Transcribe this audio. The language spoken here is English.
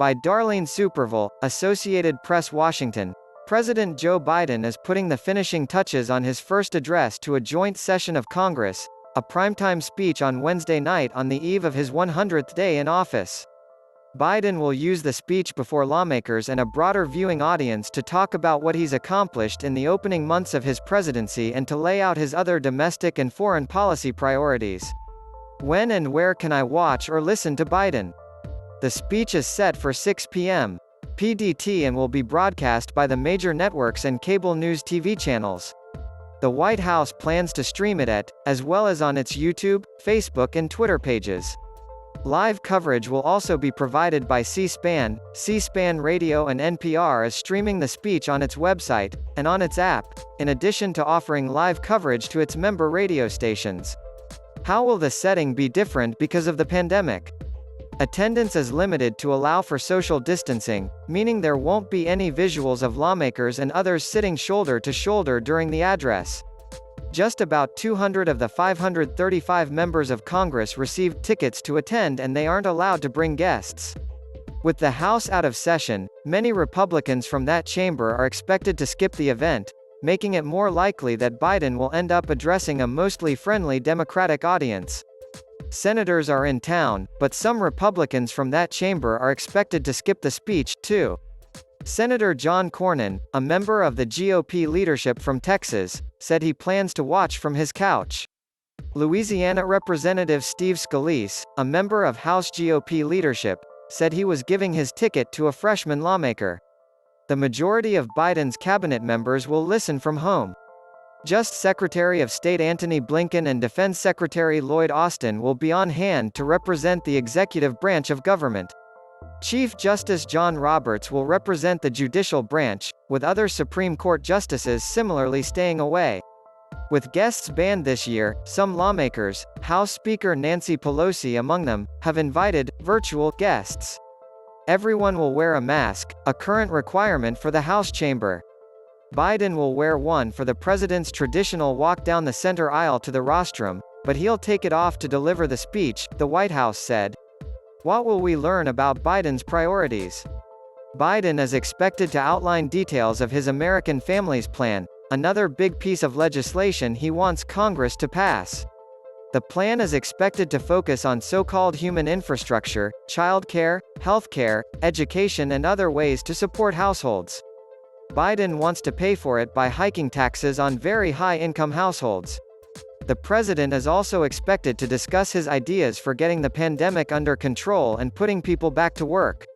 By Darlene Superville, Associated Press, Washington. President Joe Biden is putting the finishing touches on his first address to a joint session of Congress, a primetime speech on Wednesday night on the eve of his 100th day in office. Biden will use the speech before lawmakers and a broader viewing audience to talk about what he's accomplished in the opening months of his presidency and to lay out his other domestic and foreign policy priorities. When and where can I watch or listen to Biden? The speech is set for 6 p.m. PDT and will be broadcast by the major networks and cable news TV channels. The White House plans to stream it as well as on its YouTube, Facebook and Twitter pages. Live coverage will also be provided by C-SPAN. C-SPAN Radio and NPR is streaming the speech on its website, and on its app, in addition to offering live coverage to its member radio stations. How will the setting be different because of the pandemic? Attendance is limited to allow for social distancing, meaning there won't be any visuals of lawmakers and others sitting shoulder to shoulder during the address. Just about 200 of the 535 members of Congress received tickets to attend, and they aren't allowed to bring guests. With the House out of session, many Republicans from that chamber are expected to skip the event, making it more likely that Biden will end up addressing a mostly friendly Democratic audience. Senators are in town, but some Republicans from that chamber are expected to skip the speech, too. Senator John Cornyn, a member of the GOP leadership from Texas, said he plans to watch from his couch. Louisiana Representative Steve Scalise, a member of House GOP leadership, said he was giving his ticket to a freshman lawmaker. The majority of Biden's cabinet members will listen from home. Just Secretary of State Antony Blinken and Defense Secretary Lloyd Austin will be on hand to represent the executive branch of government. Chief Justice John Roberts will represent the judicial branch, with other Supreme Court justices similarly staying away. With guests banned this year, some lawmakers, House Speaker Nancy Pelosi among them, have invited virtual guests. Everyone will wear a mask, a current requirement for the House chamber. Biden will wear one for the president's traditional walk down the center aisle to the rostrum, but he'll take it off to deliver the speech, the White House said. What will we learn about Biden's priorities? Biden is expected to outline details of his American Families Plan, another big piece of legislation he wants Congress to pass. The plan is expected to focus on so-called human infrastructure, childcare, healthcare, education and other ways to support households. Biden wants to pay for it by hiking taxes on very high-income households. The president is also expected to discuss his ideas for getting the pandemic under control and putting people back to work.